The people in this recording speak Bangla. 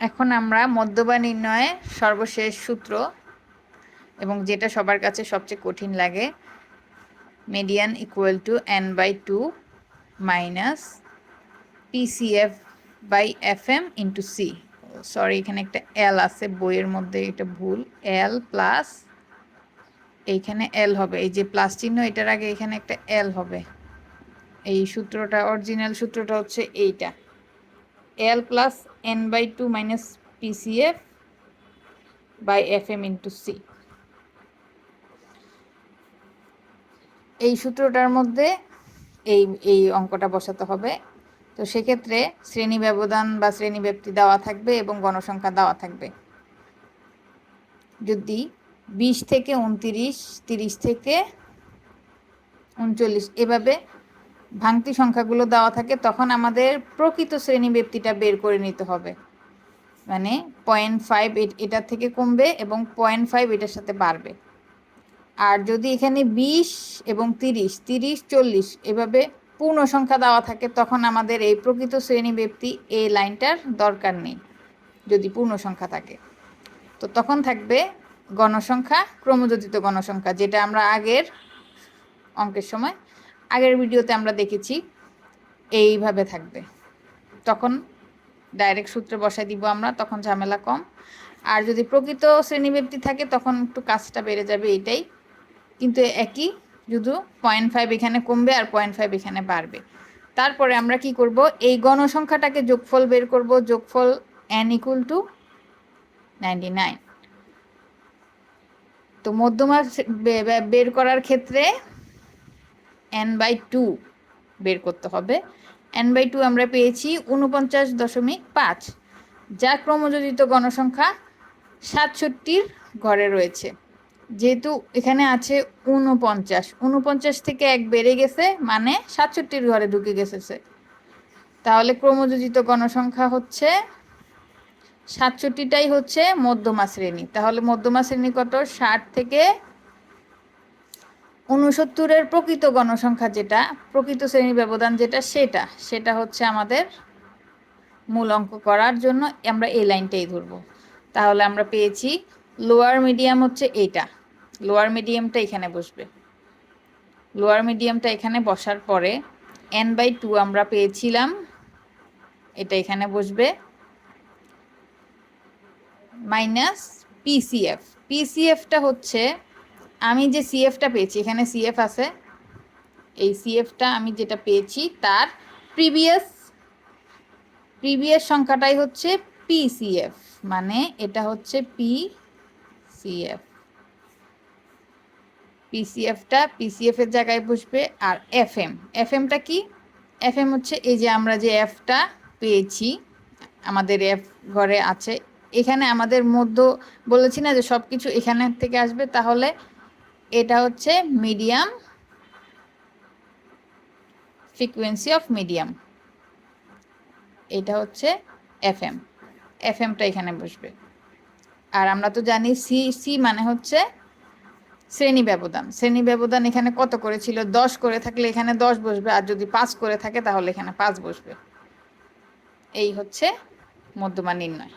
এখন আমরা মধ্যমা নির্ণয়ের সর্বশেষ সূত্র এবং যেটা সবার কাছে সবচেয়ে কঠিন লাগে, median equal to n/2 minus PCF by FM into C. Sorry, এখানে একটা এল আছে বইয়ের মধ্যে, এটা ভুল। এল প্লাস এইখানে এল হবে, এই যে প্লাস চিহ্ন এটার আগে এখানে একটা এল হবে। এই সূত্রটা, অরিজিনাল সূত্রটা হচ্ছে এইটা, L plus n/2 minus PCF by FM into C. এই সূত্রটার মধ্যে এই এই অঙ্কটা বসাতে হবে। তো সেক্ষেত্রে শ্রেণী ব্যবধান বা শ্রেণী ব্যাপ্তি দেওয়া থাকবে এবং গণসংখ্যা দেওয়া থাকবে। যদি 20 থেকে 29, 30 থেকে 39 এভাবে ভাঙতি সংখ্যাগুলো দেওয়া থাকে, তখন আমাদের প্রকৃত শ্রেণী ব্যাপ্তিটা বের করে নিতে হবে। মানে 0.5 এটার থেকে কমবে এবং 0.5 এটার সাথে বাড়বে। আর যদি এখানে 20 এবং 30, 30, 40 এভাবে পূর্ণ সংখ্যা দেওয়া থাকে, তখন আমাদের এই প্রকৃত শ্রেণী ব্যাপ্তি এই লাইনটার দরকার নেই যদি পূর্ণ সংখ্যা থাকে। তো তখন থাকবে গণসংখ্যা, ক্রমযোজিত গণসংখ্যা, যেটা আমরা আগের অঙ্কের সময়, আগের ভিডিওতে আমরা দেখেছি এইভাবে থাকবে। তখন ডাইরেক্ট সূত্রে বসাই দিব আমরা, তখন ঝামেলা কম। আর যদি প্রকৃত শ্রেণীব্যাপ্তি থাকে তখন একটু কাজটা বেড়ে যাবে, এটাই। কিন্তু একই, শুধু 0.5 এখানে কমবে আর 0.5 এখানে বাড়বে। তারপরে আমরা কি করব, এই গণসংখ্যাটাকে যোগফল বের করব, যোগফল n ইকুয়াল টু 99। তো মধ্যমা বের করার ক্ষেত্রে n/2 বের করতে হবে। n/2 আমরা পেয়েছি 49.5, যা ক্রমযোজিত গণসংখ্যা 67 ঘরে রয়েছে। যেহেতু এখানে আছে 49 থেকে 1 বেড়ে গেছে, মানে 67 ঘরে ঢুকে গেছে। তাহলে ক্রমযোজিত গণসংখ্যা হচ্ছে 67টাই হচ্ছে মধ্যমা শ্রেণী। তাহলে মধ্যমা শ্রেণী কত? 60 থেকে 69-এর প্রকৃত গণসংখ্যা, যেটা প্রকৃত শ্রেণী ব্যবধান, সেটা হচ্ছে আমাদের মূল অঙ্ক করার জন্য আমরা এই লাইনটাই ধরবো। তাহলে আমরা পেয়েছি লোয়ার মিডিয়াম হচ্ছে এইটা, লোয়ার মিডিয়ামটা এখানে বসবে। লোয়ার মিডিয়ামটা এখানে বসার পরে n/2 আমরা পেয়েছিলাম, এটা এখানে বসবে, মাইনাস পিসিএফ। পিসিএফটা হচ্ছে, আমি যে সিএফটা পেয়েছি, এখানে সিএফ আছে, এই সিএফটা আমি যেটা পেয়েছি তার প্রিভিয়াস সংখ্যাটাই হচ্ছে পিসিএফ, মানে এটা হচ্ছে পিসিএফ। পিসিএফ এর জায়গায় বসবে। আর এফএমটা কি? এফএম হচ্ছে এই যে আমরা যে এফটা পেয়েছি, আমাদের এফ ঘরে আছে, এখানে আমাদের মধ্য বলেছি না যে সব কিছু এখানে থেকে আসবে, তাহলে এটা হচ্ছে মিডিয়াম, ফ্রিকোয়েন্সি অফ মিডিয়াম, এটা হচ্ছে এফএমটা এখানে বসবে। আর আমরা তো জানি সি মানে হচ্ছে শ্রেণী ব্যবধান এখানে কত করে ছিল? 10 করে থাকলে এখানে 10 বসবে, আর যদি 5 করে থাকে তাহলে এখানে 5 বসবে। এই হচ্ছে মধ্যমা নির্ণয়।